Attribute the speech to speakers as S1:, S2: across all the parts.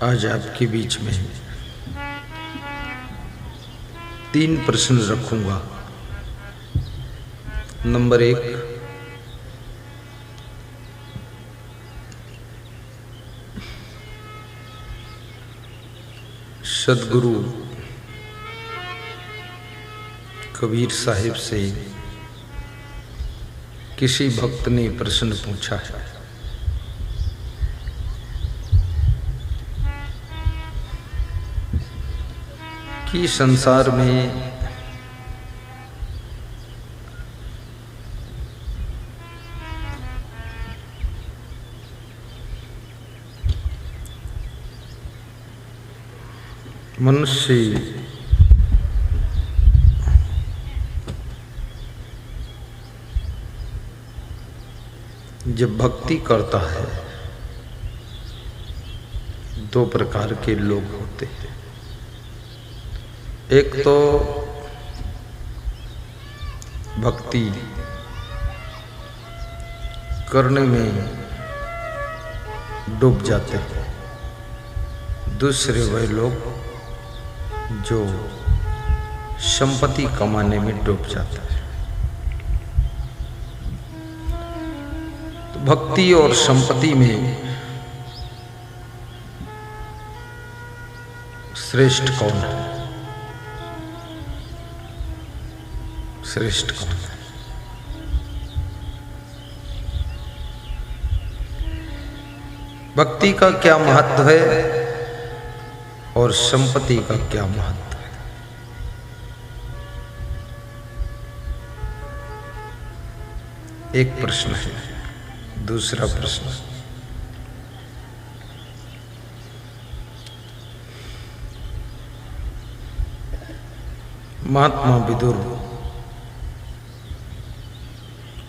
S1: आज आपके बीच में 3 प्रश्न रखूंगा। नंबर 1, सदगुरु कबीर साहिब से किसी भक्त ने प्रश्न पूछा है कि संसार में मनुष्य जब भक्ति करता है 2 प्रकार के लोग होते हैं। एक तो भक्ति करने में डूब जाते हैं, दूसरे वह लोग जो संपत्ति कमाने में डूब जाते हैं। तो भक्ति और संपत्ति में श्रेष्ठ कौन है? श्रेष्ठ कौन है? भक्ति का क्या महत्व है और संपत्ति का क्या महत्व है? एक प्रश्न है। दूसरा प्रश्न, महात्मा विदुर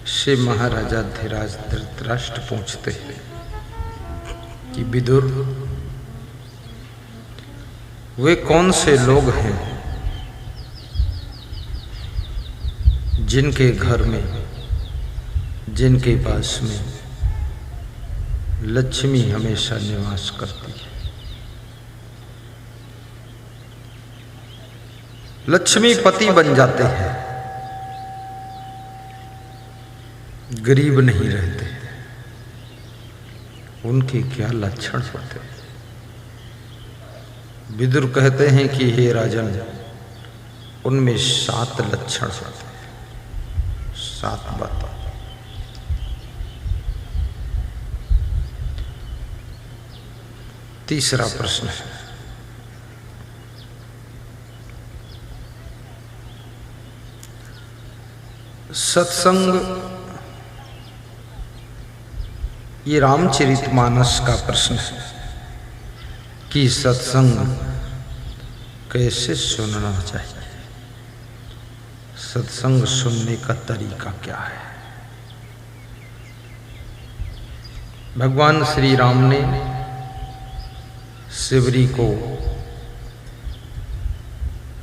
S1: से महाराजा धीराज धृतराष्ट्र पूछते हैं कि विदुर, वे कौन से लोग हैं जिनके घर में, जिनके पास में लक्ष्मी हमेशा निवास करती है? लक्ष्मी पति बन जाते हैं, गरीब नहीं रहते, उनके क्या लक्षण होते हैं? विदुर कहते हैं कि हे राजन, उनमें 7 लक्षण होते हैं। 7 बातें। तीसरा प्रश्न है, सत्संग, ये रामचरितमानस का प्रश्न है कि सत्संग कैसे सुनना चाहिए, सत्संग सुनने का तरीका क्या है? भगवान श्री राम ने शिवरी को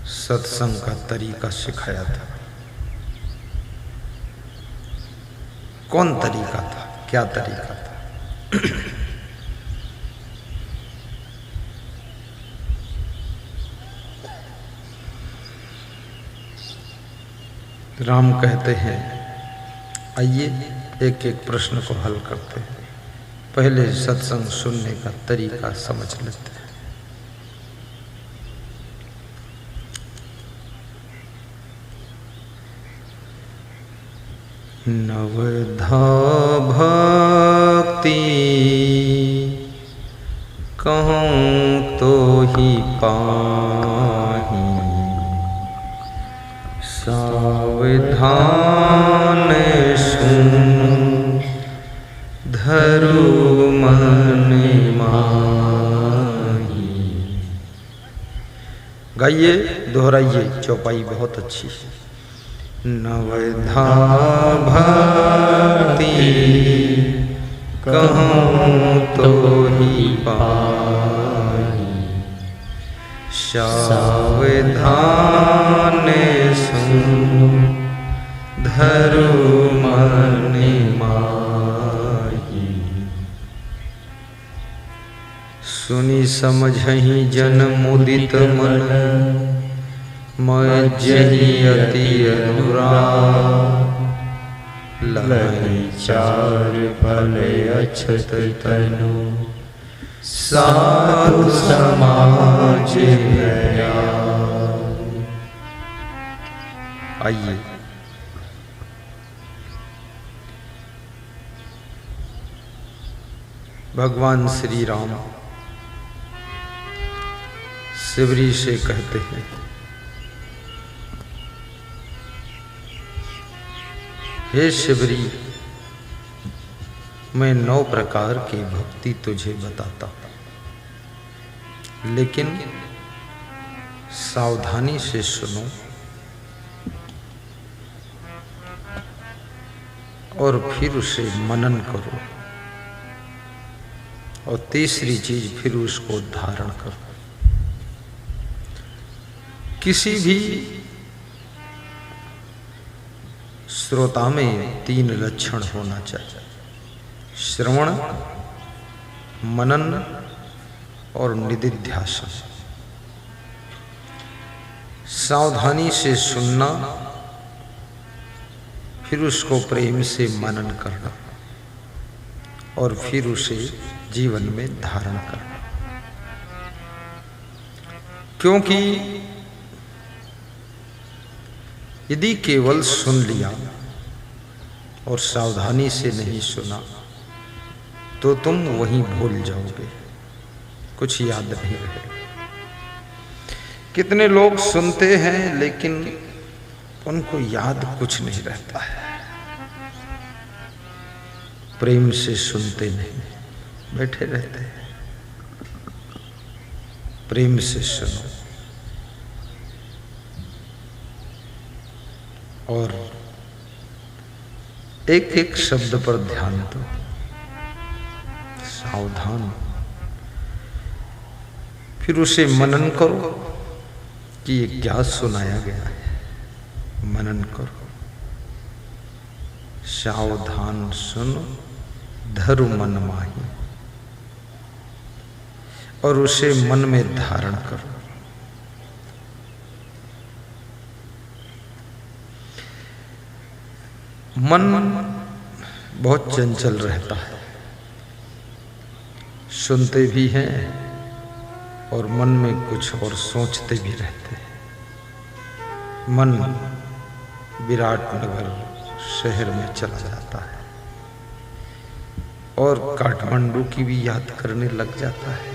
S1: सत्संग का तरीका सिखाया था। कौन तरीका था? क्या तरीका था? राम कहते हैं, आइए एक एक प्रश्न को हल करते हैं। पहले सत्संग सुनने का तरीका समझ लेते हैं। नवधा भक्ति कहूँ तो ही पाही, सावधान सुन धरु मन माही। गाइए, दोहराइए, चौपाई बहुत अच्छी है। नवधा भक्ति कहूँ तो ही पाही, सावधान सुन धरु मन माही। सुनी समझहि जन मुदित मन, मैं जहि अति अनुराग। लहै चार फल अछत तनु, साधु समाज प्रयाग। आइए भगवान श्री राम शिवरी से कहते हैं, हे शिवरी, मैं 9 प्रकार की भक्ति तुझे बताता हूं, लेकिन सावधानी से सुनो और फिर उसे मनन करो, और तीसरी चीज फिर उसको धारण करो। किसी भी श्रोता में 3 लक्षण होना चाहिए: श्रवण, मनन और निदिध्यासन। सावधानी से सुनना, फिर उसको प्रेम से मनन करना और फिर उसे जीवन में धारण करना। क्योंकि यदि केवल सुन लिया और सावधानी से नहीं सुना तो तुम वहीं भूल जाओगे, कुछ याद नहीं रहेगा। कितने लोग सुनते हैं लेकिन उनको याद कुछ नहीं रहता है। प्रेम से सुनते नहीं, बैठे रहते हैं। प्रेम से सुनो और एक एक शब्द पर ध्यान दो, सावधान। फिर उसे मनन करो कि ये क्या सुनाया गया है, मनन करो। सावधान सुनो, धरु मन माही, और उसे मन में धारण करो। मन बहुत चंचल रहता है, सुनते भी हैं और मन में कुछ और सोचते भी रहते हैं। मन विराटनगर शहर में चला जाता है और काठमांडू की भी याद करने लग जाता है।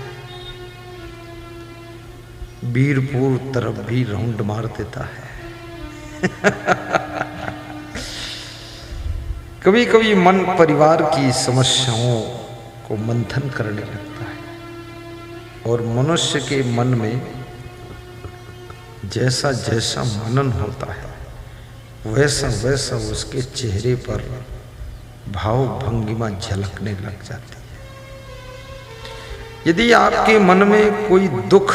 S1: बीरपुर तरफ भी राउंड मार देता है। कभी कभी मन परिवार की समस्याओं को मंथन करने लगता है और मनुष्य के मन में जैसा जैसा मनन होता है वैसा वैसा उसके चेहरे पर भाव भंगिमा झलकने लग जाती है। यदि आपके मन में कोई दुख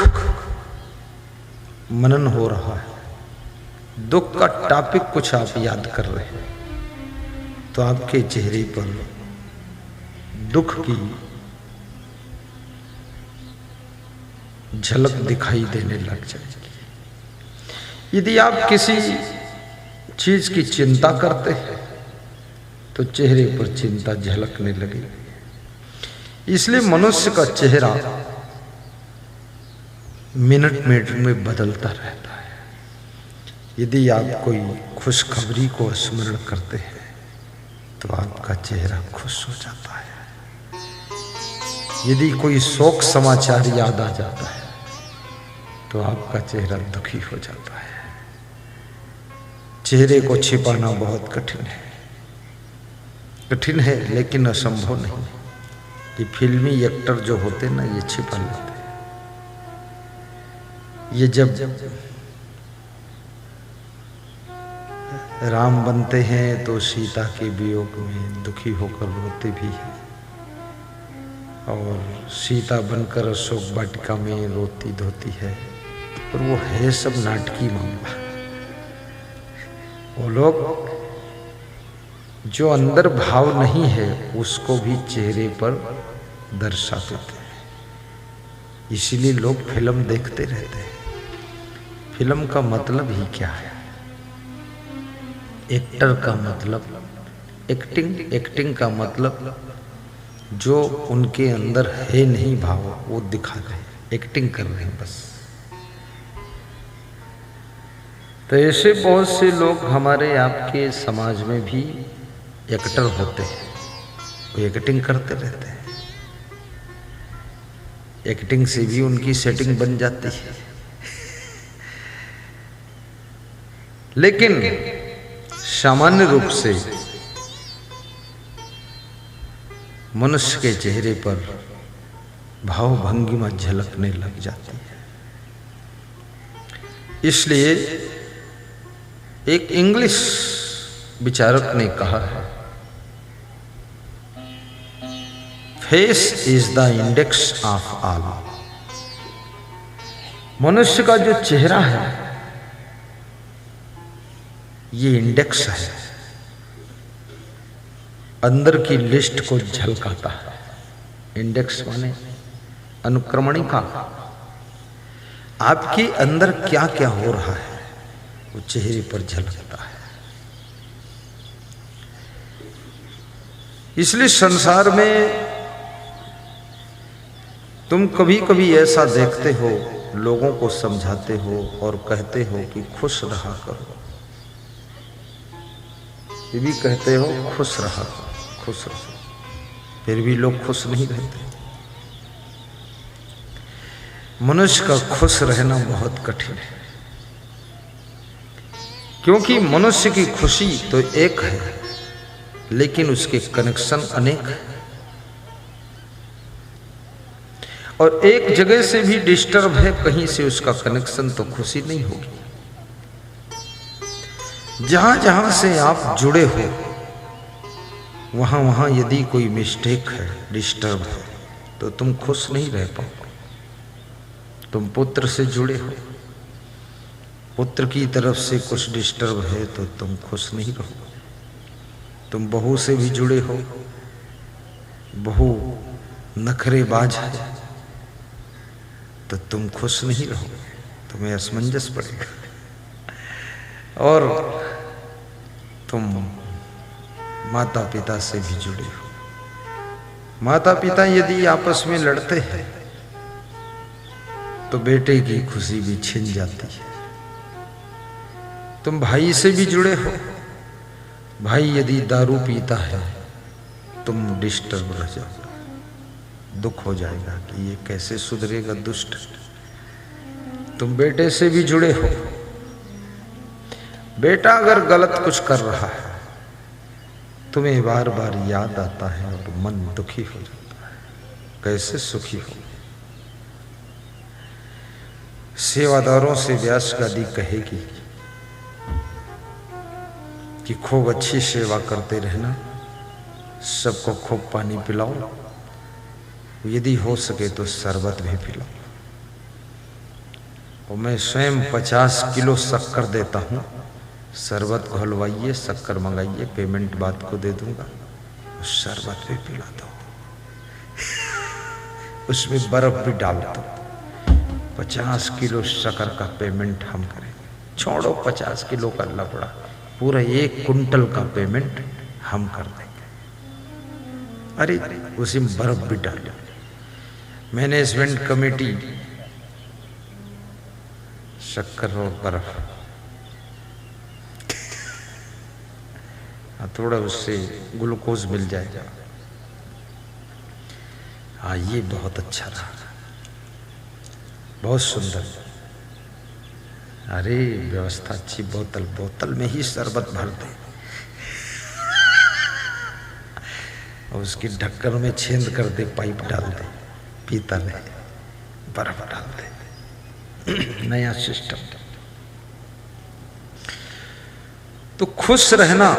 S1: मनन हो रहा है, दुख का टॉपिक कुछ आप याद कर रहे हैं, तो आपके चेहरे पर दुख की झलक दिखाई देने लग जाएगी। यदि आप किसी चीज की चिंता करते हैं तो चेहरे पर चिंता झलकने लगेगी। इसलिए मनुष्य का चेहरा मिनट मिनट में बदलता रहता है। यदि आप कोई खुशखबरी को स्मरण करते हैं तो आपका चेहरा खुश हो जाता है। यदि कोई शोक समाचार याद आ जाता है तो आपका चेहरा दुखी हो जाता है। चेहरे को छिपाना बहुत कठिन है, लेकिन असंभव नहीं। ये फिल्मी एक्टर जो होते ना, ये छिपा लेते हैं। ये जब राम बनते हैं तो सीता के वियोग में दुखी होकर रोते भी हैं, और सीता बनकर अशोक वाटिका में रोती धोती है। और वो है सब नाटकी मामला। वो लोग जो अंदर भाव नहीं है उसको भी चेहरे पर दर्शा देते हैं। इसीलिए लोग फिल्म देखते रहते हैं। फिल्म का मतलब ही क्या है? एक्टर का मतलब एक्टिंग, एक्टिंग का मतलब जो उनके अंदर है नहीं भाव वो दिखा रहे हैं, एक्टिंग कर रहे हैं बस। तो ऐसे बहुत से लोग हमारे आपके समाज में भी एक्टर होते हैं, वो एक्टिंग करते रहते हैं। एक्टिंग से भी उनकी सेटिंग बन जाती है। लेकिन सामान्य रूप से मनुष्य के चेहरे पर भाव भंगिमा झलकने लग जाती है। इसलिए एक इंग्लिश विचारक ने कहा है, face is the index of all. मनुष्य का जो चेहरा है ये इंडेक्स है, अंदर की लिस्ट को झलकाता है। इंडेक्स माने अनुक्रमणिका। आपके अंदर क्या क्या हो रहा है वो चेहरे पर झलकता है। इसलिए संसार में तुम कभी कभी ऐसा देखते हो, लोगों को समझाते हो और कहते हो कि खुश रहा करो, ये भी कहते हो खुश रहा करो, खुश रहो, फिर भी लोग खुश नहीं रहते। मनुष्य का खुश रहना बहुत कठिन है, क्योंकि मनुष्य की खुशी तो एक है लेकिन उसके कनेक्शन अनेक हैं। और एक जगह से भी डिस्टर्ब है, कहीं से उसका कनेक्शन, तो खुशी नहीं होगी। जहां जहां से आप जुड़े हो वहां वहां यदि कोई मिस्टेक है, डिस्टर्ब है, तो तुम खुश नहीं रह पाओगे। तुम पुत्र से जुड़े हो, पुत्र की तरफ से कुछ डिस्टर्ब है तो तुम खुश नहीं रहोगे। तुम बहू से भी जुड़े हो, बहू नखरेबाज है तो तुम खुश नहीं रहोगे, तुम्हें असमंजस पड़ेगा। और तुम माता पिता से भी जुड़े हो, माता पिता यदि आपस में लड़ते हैं तो बेटे की खुशी भी छिन जाती है। तुम भाई से भी जुड़े हो, भाई यदि दारू पीता है तुम डिस्टर्ब रह जाओगे, दुख हो जाएगा कि ये कैसे सुधरेगा दुष्ट। तुम बेटे से भी जुड़े हो, बेटा अगर गलत कुछ कर रहा है तुम्हें बार बार याद आता है और मन दुखी हो जाता है, कैसे सुखी हो। सेवादारों से व्यास गादी कहेगी कि खूब अच्छी सेवा करते रहना, सबको खूब पानी पिलाओ, यदि हो सके तो शरबत भी पिलाओ। और मैं स्वयं 50 किलो शक्कर देता हूँ, शरबत घोलवाइए, शक्कर मंगाइए, पेमेंट बाद को दे दूंगा, शरबत भी पिला दो, उसमें बर्फ भी डाल दो। 50 किलो शक्कर का पेमेंट हम करें, छोड़ो 50 किलो का लफड़ा, पूरा 1 कुंटल का पेमेंट हम कर देंगे। अरे उसी में बर्फ भी डालो। मैनेजमेंट कमेटी शक्कर और बर्फ, थोड़ा उससे ग्लूकोज मिल जाएगा। हाँ, ये बहुत अच्छा रहा, बहुत सुंदर। अरे व्यवस्था अच्छी, बोतल में ही शरबत भर दे और उसकी ढक्कन में छेद कर दे, पाइप डाल दे, पीता नहीं, बर्फ डाल दे, नया सिस्टम। तो खुश रहना,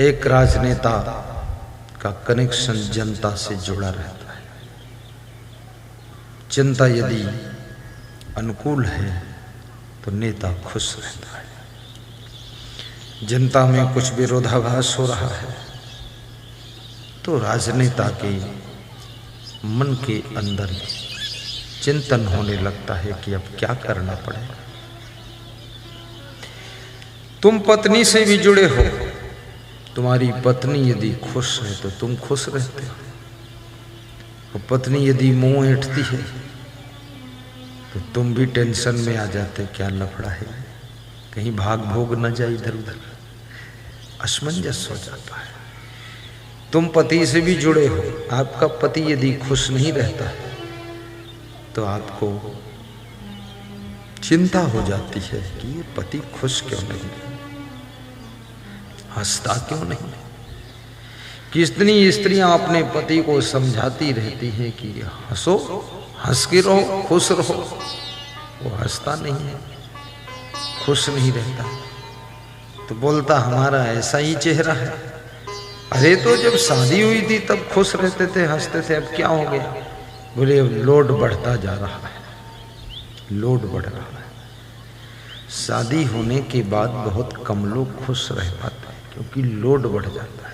S1: एक राजनेता का कनेक्शन जनता से जुड़ा रहता है। जनता यदि अनुकूल है तो नेता खुश रहता है। जनता में कुछ विरोधाभास हो रहा है तो राजनेता के मन के अंदर चिंतन होने लगता है कि अब क्या करना पड़ेगा। तुम पत्नी से भी जुड़े हो, तुम्हारी पत्नी यदि खुश है तो तुम खुश रहते हो, और पत्नी यदि मुंह ऐंठती है तो तुम भी टेंशन में आ जाते, क्या लफड़ा है, कहीं भाग भोग न जाए इधर उधर, असमंजस हो जाता है। तुम पति से भी जुड़े हो, आपका पति यदि खुश नहीं रहता है तो आपको चिंता हो जाती है कि ये पति खुश क्यों नहीं, हंसता क्यों नहीं। कितनी स्त्रियां अपने पति को समझाती रहती हैं कि हंसो, हंस के रहो, खुश रहो, वो हंसता नहीं है, खुश नहीं रहता, तो बोलता हमारा ऐसा ही चेहरा है। अरे तो जब शादी हुई थी तब खुश रहते थे, हंसते थे, अब क्या हो गया? बोले लोड बढ़ता जा रहा है, लोड बढ़ रहा है। शादी होने के बाद बहुत कम लोग खुश रह पाते हैं क्योंकि लोड बढ़ जाता है।